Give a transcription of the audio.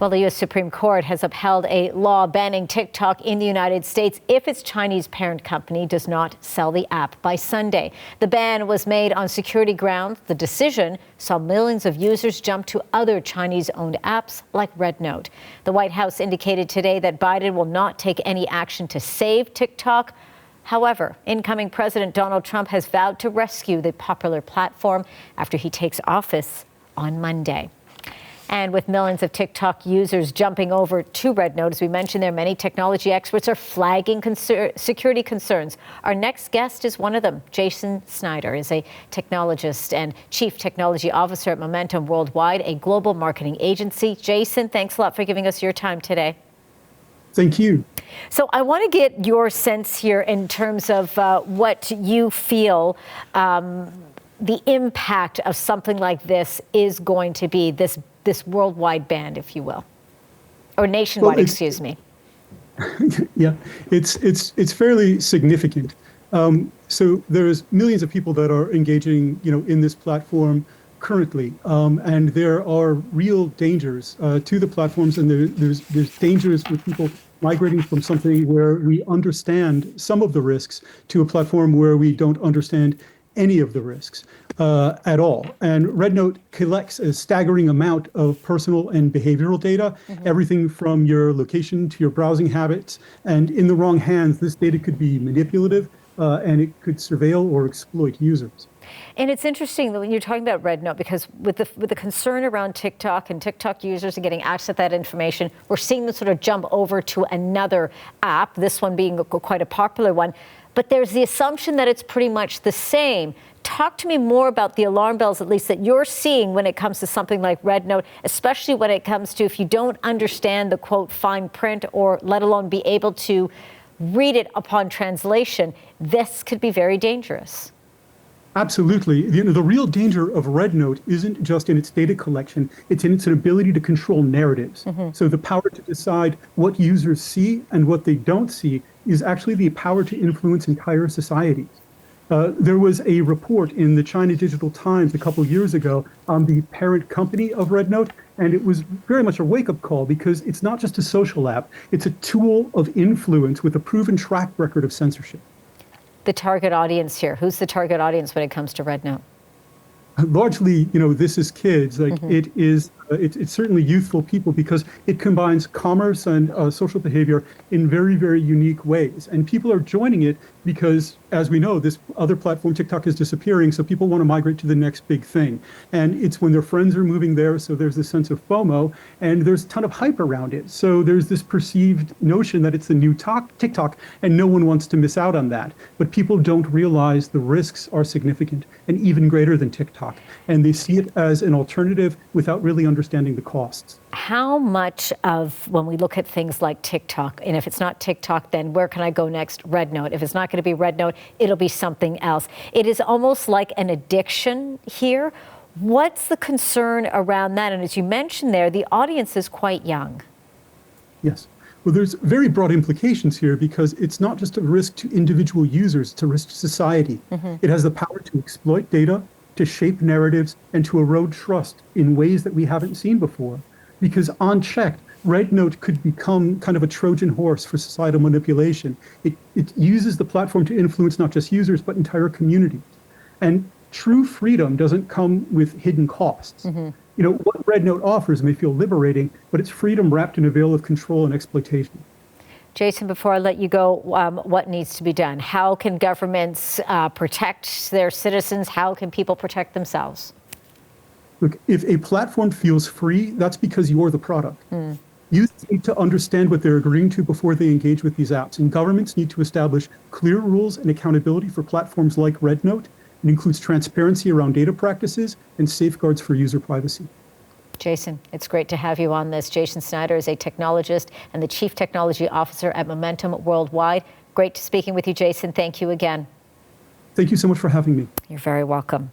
Well, the U.S. Supreme Court has upheld a law banning TikTok in the United States if its Chinese parent company does not sell the app by Sunday. The ban was made on security grounds. The decision saw millions of users jump to other Chinese-owned apps like RedNote. The White House indicated today that Biden will not take any action to save TikTok. However, incoming President Donald Trump has vowed to rescue the popular platform after he takes office on Monday. And with millions of TikTok users jumping over to RedNote, as we mentioned there, many technology experts are flagging security concerns. Our next guest is one of them. Jason Snyder is a technologist and chief technology officer at Momentum Worldwide, a global marketing agency. Jason, thanks a lot for giving us your time today. Thank you. So I want to get your sense here in terms of what you feel the impact of something like this is going to be, this worldwide ban, if you will, or nationwide, excuse me. Yeah, it's fairly significant. So there's millions of people that are engaging, in this platform currently, and there are real dangers to the platforms, and there's dangers with people migrating from something where we understand some of the risks to a platform where we don't understand any of the risks at all. And RedNote collects a staggering amount of personal and behavioral data, everything from your location to your browsing habits. And in the wrong hands, this data could be manipulative and it could surveil or exploit users. And it's interesting that when you're talking about RedNote, because with the concern around TikTok and TikTok users and getting access to that information, we're seeing them sort of jump over to another app, this one being quite a popular one. But there's the assumption that it's pretty much the same. Talk to me more about the alarm bells, at least, that you're seeing when it comes to something like RedNote, especially when it comes to if you don't understand the, quote, fine print, or let alone be able to read it upon translation, this could be very dangerous. Absolutely. The real danger of RedNote isn't just in its data collection, it's in its ability to control narratives. So the power to decide what users see and what they don't see is actually the power to influence entire societies. There was a report in the China Digital Times a couple years ago on the parent company of RedNote, and it was very much a wake-up call because it's not just a social app, it's a tool of influence with a proven track record of censorship. The target audience here, who's the target audience when it comes to RedNote? Largely, this is kids. It's certainly youthful people because it combines commerce and social behavior in very, very unique ways. And people are joining it because, as we know, this other platform, TikTok, is disappearing, so people want to migrate to the next big thing. And it's when their friends are moving there, so there's this sense of FOMO, and there's a ton of hype around it. So there's this perceived notion that it's the new TikTok, and no one wants to miss out on that. But people don't realize the risks are significant and even greater than TikTok. And they see it as an alternative without really understanding the costs. How much of, when we look at things like TikTok, and if it's not TikTok, then where can I go next? RedNote. If it's not going to be RedNote, it'll be something else. It is almost like an addiction here. What's the concern around that? And as you mentioned there, the audience is quite young. Yes. Well, there's very broad implications here because it's not just a risk to individual users, it's a risk to society. It has the power to exploit data, to shape narratives, and to erode trust in ways that we haven't seen before. Because unchecked, RedNote could become kind of a Trojan horse for societal manipulation. It uses the platform to influence not just users, but entire communities. And true freedom doesn't come with hidden costs. What RedNote offers may feel liberating, but it's freedom wrapped in a veil of control and exploitation. Jason, before I let you go, what needs to be done? How can governments protect their citizens? How can people protect themselves? Look, if a platform feels free, that's because you're the product. Youth need to understand what they're agreeing to before they engage with these apps. And governments need to establish clear rules and accountability for platforms like RedNote. It includes transparency around data practices and safeguards for user privacy. Jason, it's great to have you on this. Jason Snyder is a technologist and the Chief Technology Officer at Momentum Worldwide. Great speaking with you, Jason. Thank you again. Thank you so much for having me. You're very welcome.